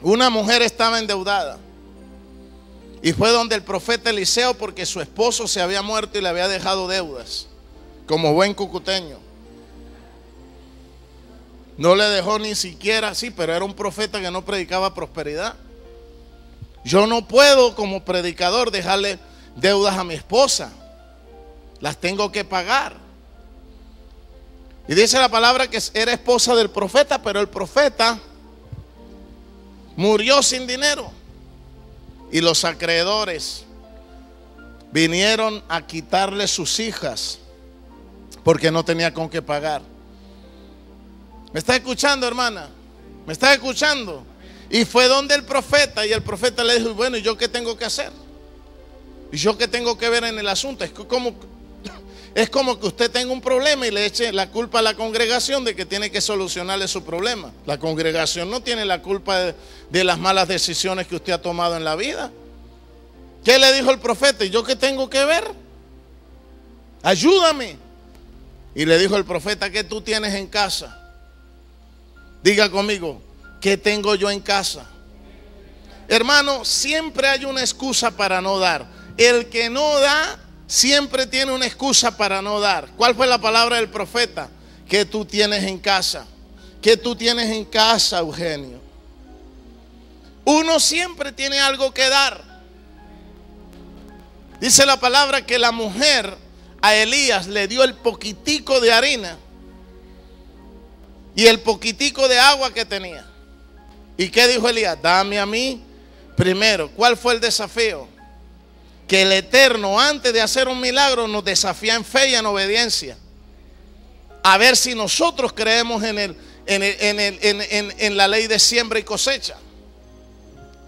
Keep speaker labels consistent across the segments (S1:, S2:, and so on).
S1: Una mujer estaba endeudada y fue donde el profeta Eliseo porque su esposo se había muerto y le había dejado deudas, como buen cucuteño. No le dejó ni siquiera, sí, pero era un profeta que no predicaba prosperidad. Yo no puedo como predicador dejarle deudas a mi esposa, las tengo que pagar. Y dice la palabra que era esposa del profeta, pero el profeta murió sin dinero. Y los acreedores vinieron a quitarle sus hijas porque no tenía con qué pagar. ¿Me está escuchando, hermana? ¿Me está escuchando? Y fue donde el profeta, y el profeta le dijo, bueno, ¿y yo qué tengo que hacer? ¿Y yo qué tengo que ver en el asunto? Es como que usted tenga un problema y le eche la culpa a la congregación de que tiene que solucionarle su problema. La congregación no tiene la culpa de las malas decisiones que usted ha tomado en la vida. ¿Qué le dijo el profeta? ¿Y yo qué tengo que ver? Ayúdame. Y le dijo el profeta, ¿qué tú tienes en casa? Diga conmigo, ¿qué tengo yo en casa? Hermano, siempre hay una excusa para no dar. El que no da siempre tiene una excusa para no dar. ¿Cuál fue la palabra del profeta? ¿Qué tú tienes en casa? ¿Qué tú tienes en casa, Eugenio? Uno siempre tiene algo que dar. Dice la palabra que la mujer a Elías le dio el poquitico de harina y el poquitico de agua que tenía. ¿Y qué dijo Elías? Dame a mí primero. ¿Cuál fue el desafío? Que el Eterno, antes de hacer un milagro, nos desafía en fe y en obediencia. A ver si nosotros creemos en la ley de siembra y cosecha.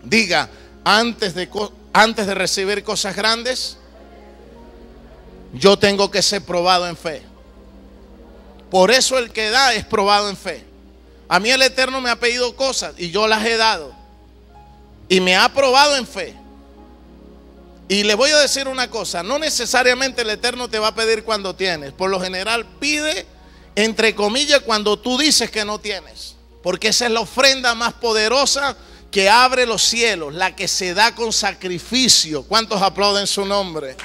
S1: Diga, antes de recibir cosas grandes, yo tengo que ser probado en fe. Por eso el que da es probado en fe. A mí el Eterno me ha pedido cosas y yo las he dado. Y me ha probado en fe. Y le voy a decir una cosa, no necesariamente el Eterno te va a pedir cuando tienes. Por lo general pide, entre comillas, cuando tú dices que no tienes. Porque esa es la ofrenda más poderosa que abre los cielos, la que se da con sacrificio. ¿Cuántos aplauden su nombre?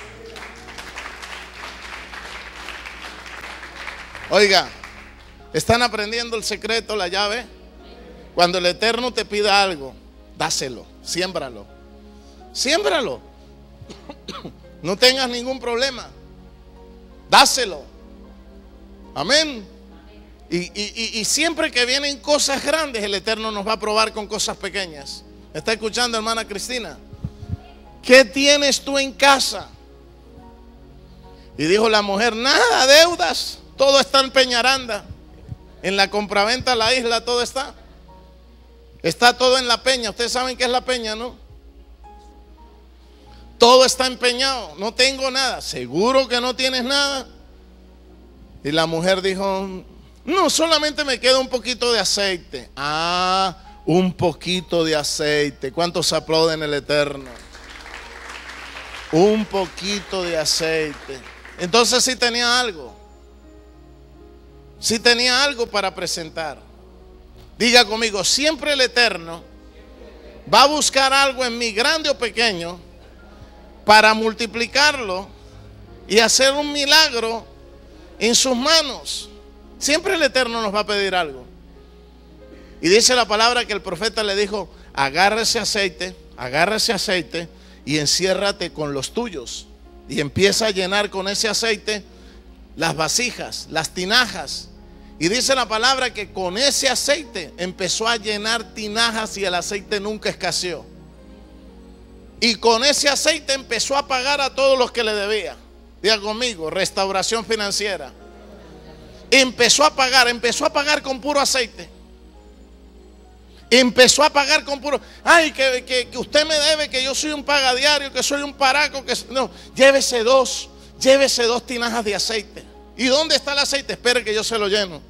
S1: Oiga, ¿están aprendiendo el secreto, la llave? Cuando el Eterno te pida algo, dáselo, siémbralo. Siémbralo. No tengas ningún problema. Dáselo. Amén. Y siempre que vienen cosas grandes, el Eterno nos va a probar con cosas pequeñas. ¿Me está escuchando, hermana Cristina? ¿Qué tienes tú en casa? Y dijo la mujer, nada, deudas. Todo está en Peñaranda. En la compraventa La Isla todo está. Está todo en la peña. Ustedes saben qué es la peña, ¿no? Todo está empeñado. No tengo nada. ¿Seguro que no tienes nada? Y la mujer dijo, no, solamente me queda un poquito de aceite. Ah, un poquito de aceite. ¿Cuántos aplauden el Eterno? Un poquito de aceite. Entonces sí tenía algo. Sí tenía algo para presentar. Diga conmigo, siempre el Eterno va a buscar algo en mí, grande o pequeño, para multiplicarlo y hacer un milagro en sus manos. Siempre el Eterno nos va a pedir algo. Y dice la palabra que el profeta le dijo, agarra ese aceite y enciérrate con los tuyos. Y empieza a llenar con ese aceite las vasijas, las tinajas. Y dice la palabra que con ese aceite empezó a llenar tinajas y el aceite nunca escaseó. Y con ese aceite empezó a pagar a todos los que le debía. Diga conmigo, restauración financiera. Empezó a pagar con puro aceite. Empezó a pagar con puro. Ay, que usted me debe, que yo soy un pagadiario, que soy un paraco. No, llévese dos tinajas de aceite. ¿Y dónde está el aceite? Espere que yo se lo lleno.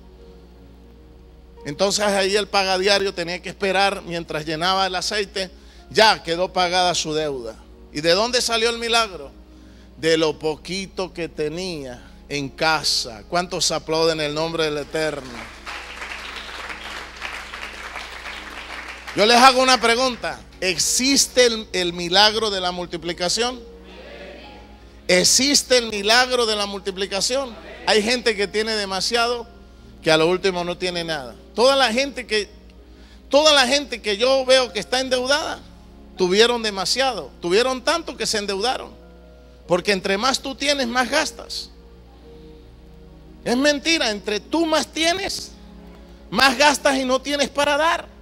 S1: Entonces ahí el pagadiario tenía que esperar mientras llenaba el aceite. Ya quedó pagada su deuda. ¿Y de dónde salió el milagro? De lo poquito que tenía en casa. ¿Cuántos aplauden el nombre del Eterno? Yo les hago una pregunta. ¿Existe el milagro de la multiplicación? ¿Existe el milagro de la multiplicación? Hay gente que tiene demasiado, que a lo último no tiene nada. Toda la gente que yo veo que está endeudada, tuvieron demasiado, tuvieron tanto que se endeudaron. Porque entre más tú tienes, más gastas. Es mentira, entre tú más tienes, más gastas y no tienes para dar.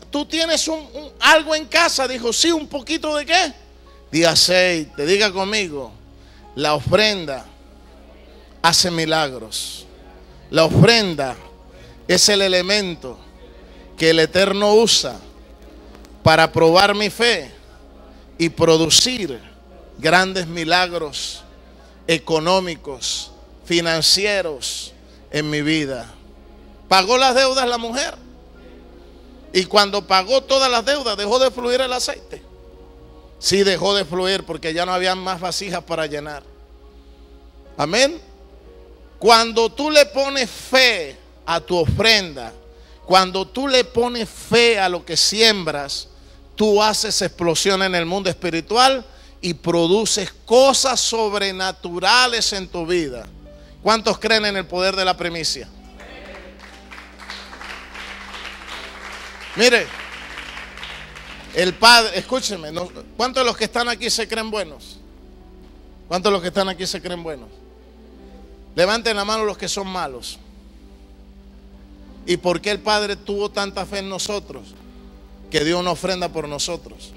S1: Tú tienes algo en casa, dijo, sí, un poquito de qué, de aceite. Diga conmigo, la ofrenda hace milagros. La ofrenda es el elemento que el Eterno usa para probar mi fe y producir grandes milagros económicos, financieros en mi vida. Pagó las deudas la mujer, y cuando pagó todas las deudas, dejó de fluir el aceite. Sí, dejó de fluir porque ya no había más vasijas para llenar. Amén. Cuando tú le pones fe a tu ofrenda, cuando tú le pones fe a lo que siembras, tú haces explosión en el mundo espiritual y produces cosas sobrenaturales en tu vida. ¿Cuántos creen en el poder de la primicia? Mire, el Padre, escúcheme, ¿cuántos de los que están aquí se creen buenos? ¿Cuántos de los que están aquí se creen buenos? Levanten la mano los que son malos. ¿Y por qué el Padre tuvo tanta fe en nosotros? Que dio una ofrenda por nosotros.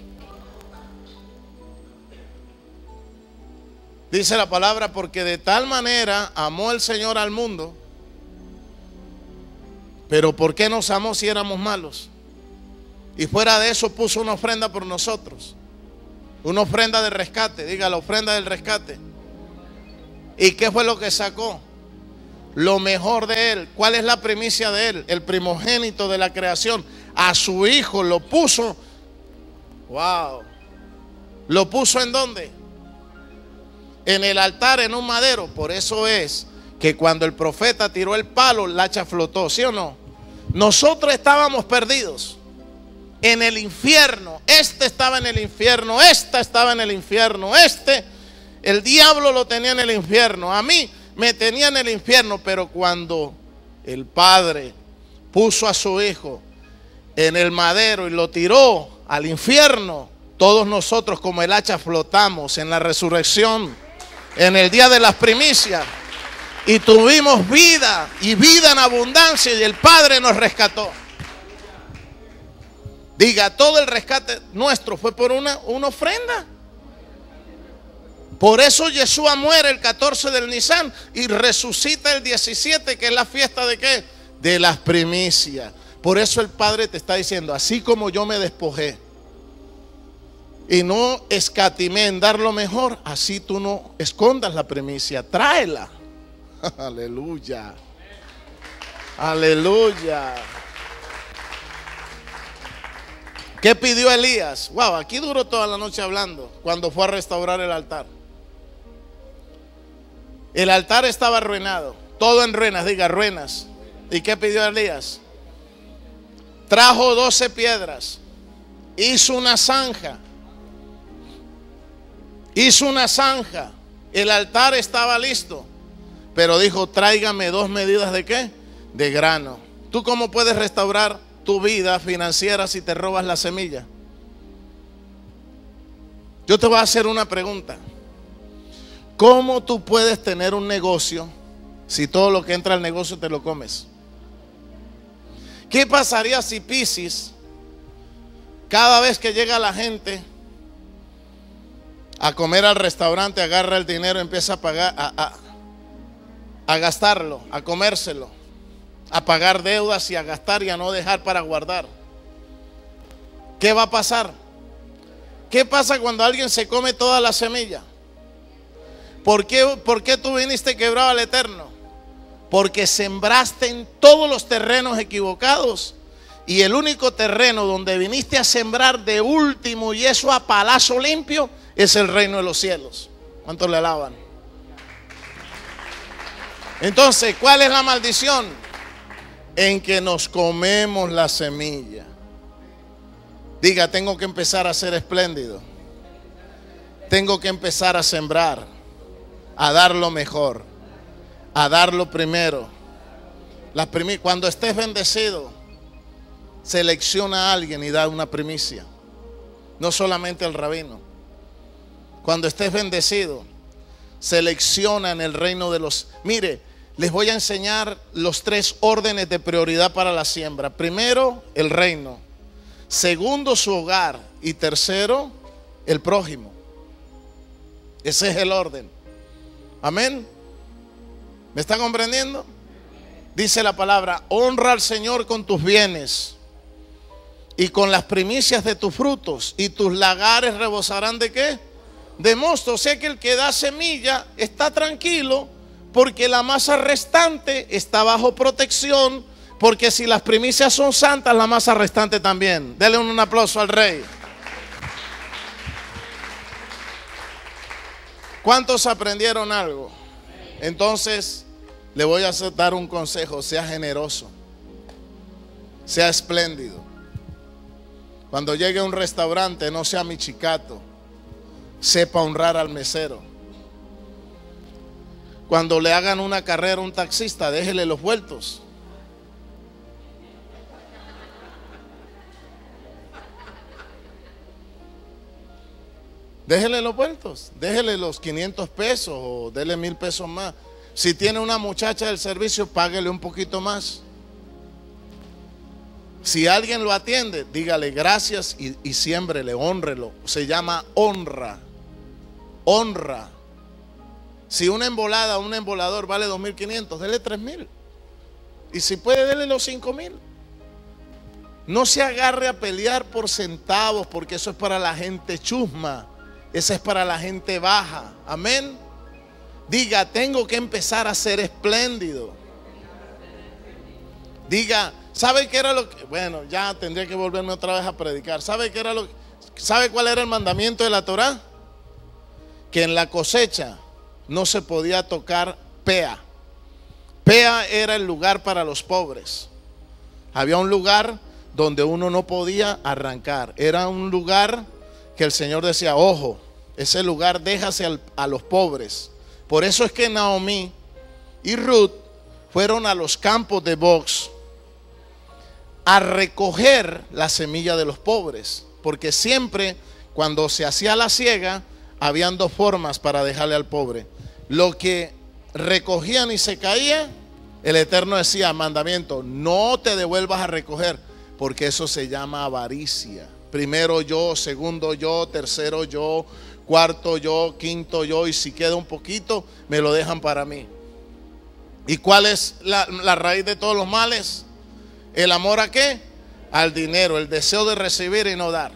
S1: Dice la palabra, porque de tal manera amó el Señor al mundo. Pero ¿por qué nos amó si éramos malos? Y fuera de eso puso una ofrenda por nosotros. Una ofrenda de rescate. Diga, la ofrenda del rescate. ¿Y qué fue lo que sacó? Lo mejor de Él. ¿Cuál es la primicia de Él? El primogénito de la creación. A su hijo lo puso. Wow. ¿Lo puso en dónde? En el altar, en un madero. Por eso es que cuando el profeta tiró el palo, el hacha flotó. ¿Sí o no? Nosotros estábamos perdidos en el infierno. Este estaba en el infierno. Esta estaba en el infierno. El diablo lo tenía en el infierno. A mí me tenía en el infierno. Pero cuando el Padre puso a su hijo en el madero y lo tiró al infierno, todos nosotros como el hacha flotamos en la resurrección, en el día de las primicias, y tuvimos vida y vida en abundancia, y el Padre nos rescató. Diga, todo el rescate nuestro fue por una ofrenda. Por eso Yeshua muere el 14 del Nisan y resucita el 17, que es la fiesta de ¿qué? De las primicias. Por eso el Padre te está diciendo, así como yo me despojé y no escatimé en dar lo mejor, así tú no escondas la primicia, tráela. Aleluya. Aleluya. ¿Qué pidió Elías? Wow, aquí duró toda la noche hablando cuando fue a restaurar el altar. El altar estaba arruinado, todo en ruinas, diga ruinas. ¿Y qué pidió Elías? Trajo 12 piedras, hizo una zanja. Hizo una zanja. El altar estaba listo, pero dijo, tráigame 2 medidas de ¿qué? De grano. ¿Tú cómo puedes restaurar tu vida financiera si te robas la semilla? Yo te voy a hacer una pregunta. ¿Cómo tú puedes tener un negocio si todo lo que entra al negocio te lo comes? ¿Qué pasaría si Piscis, cada vez que llega la gente a comer al restaurante, agarra el dinero y empieza a pagar, a gastarlo, a comérselo, a pagar deudas y a gastar y a no dejar para guardar? ¿Qué va a pasar? ¿Qué pasa cuando alguien se come toda la semilla? ¿Por qué tú viniste quebrado al Eterno? Porque sembraste en todos los terrenos equivocados. Y el único terreno donde viniste a sembrar de último y eso a palazo limpio es el reino de los cielos. ¿Cuántos le alaban? Entonces, ¿cuál es la maldición? en que nos comemos la semilla. Diga, tengo que empezar a ser espléndido. Tengo que empezar a sembrar, a dar lo mejor, a dar lo primero. Cuando estés bendecido, selecciona a alguien y da una primicia. No solamente el rabino. Cuando estés bendecido, selecciona en el reino de los... Mire, les voy a enseñar los 3 órdenes de prioridad para la siembra. Primero, el reino. Segundo, su hogar. Y tercero, el prójimo. Ese es el orden. Amén. ¿Me están comprendiendo? Dice la palabra: honra al Señor con tus bienes y con las primicias de tus frutos, y tus lagares rebosarán ¿de qué? De mosto. O sea que el que da semilla está tranquilo, porque la masa restante está bajo protección, porque si las primicias son santas, la masa restante también. Denle un aplauso al Rey. ¿Cuántos aprendieron algo? Entonces, le voy a dar un consejo: sea generoso, sea espléndido. Cuando llegue a un restaurante, no sea michicato, sepa honrar al mesero. Cuando le hagan una carrera a un taxista, déjele los vueltos. Déjele los vueltos, déjele los 500 pesos o déle 1000 pesos más. Si tiene una muchacha del servicio, páguele un poquito más. Si alguien lo atiende, dígale gracias y siémbrele, hónrelo. Se llama honra. Honra. Si una embolada o un embolador vale 2.500, dele 3.000. Y si puede, dele los 5.000. No se agarre a pelear por centavos, porque eso es para la gente chusma. Esa es para la gente baja. Amén. Diga, tengo que empezar a ser espléndido. Diga, ¿sabe qué era lo que? Bueno, ya tendría que volverme otra vez a predicar. ¿Sabe qué era lo? ¿Sabe cuál era el mandamiento de la Torá? Que en la cosecha no se podía tocar pea. Pea era el lugar para los pobres. Había un lugar donde uno no podía arrancar. Era un lugar que el Señor decía, ojo, ese lugar déjase a los pobres. Por eso es que Naomi y Ruth fueron a los campos de box a recoger la semilla de los pobres, porque siempre cuando se hacía la siega habían 2 formas para dejarle al pobre: lo que recogían y se caía, el Eterno decía, mandamiento, no te devuelvas a recoger, porque eso se llama avaricia. Primero yo, segundo yo, tercero yo, cuarto yo, quinto yo, y si queda un poquito, me lo dejan para mí. ¿Y cuál es la raíz de todos los males? ¿El amor a qué? Al dinero, el deseo de recibir y no dar.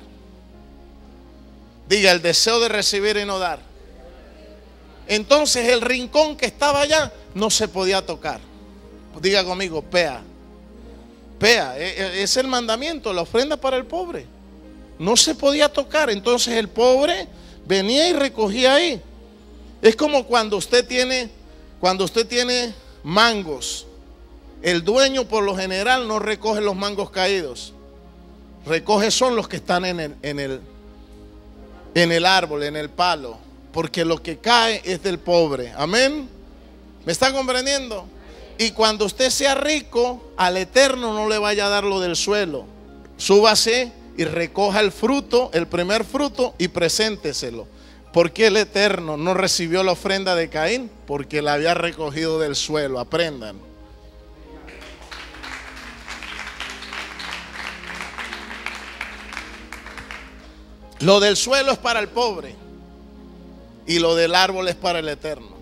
S1: Diga, el deseo de recibir y no dar. Entonces el rincón que estaba allá no se podía tocar. Diga conmigo, pea. Pea, es el mandamiento, la ofrenda para el pobre. No se podía tocar. Entonces el pobre venía y recogía ahí. Es como cuando usted tiene mangos. El dueño por lo general no recoge los mangos caídos. Recoge son los que están en el árbol, en el palo. Porque lo que cae es del pobre. Amén. ¿Me está comprendiendo? Y cuando usted sea rico, al Eterno no le vaya a dar lo del suelo. Súbase y recoja el fruto, el primer fruto, y presénteselo. ¿Por qué el Eterno no recibió la ofrenda de Caín? Porque la había recogido del suelo. Aprendan. Lo del suelo es para el pobre y lo del árbol es para el Eterno.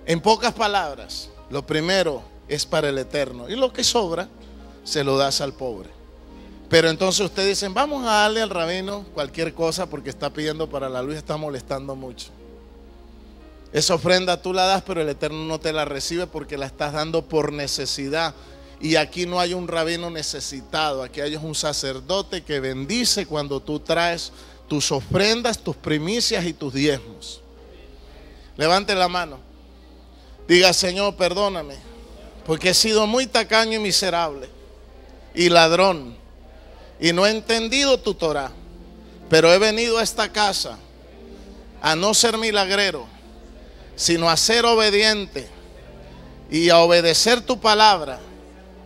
S1: En pocas palabras, lo primero es para el Eterno y lo que sobra se lo das al pobre. Pero entonces ustedes dicen, vamos a darle al rabino cualquier cosa porque está pidiendo para la luz, está molestando mucho. Esa ofrenda tú la das, pero el Eterno no te la recibe porque la estás dando por necesidad. Y aquí no hay un rabino necesitado, aquí hay un sacerdote que bendice cuando tú traes tus ofrendas, tus primicias y tus diezmos. Levante la mano. Diga, Señor, perdóname porque he sido muy tacaño y miserable y ladrón y no he entendido tu Torah, pero he venido a esta casa a no ser milagrero, sino a ser obediente y a obedecer tu palabra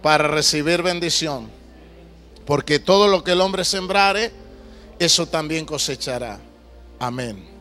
S1: para recibir bendición, porque todo lo que el hombre sembrare, eso también cosechará. Amén.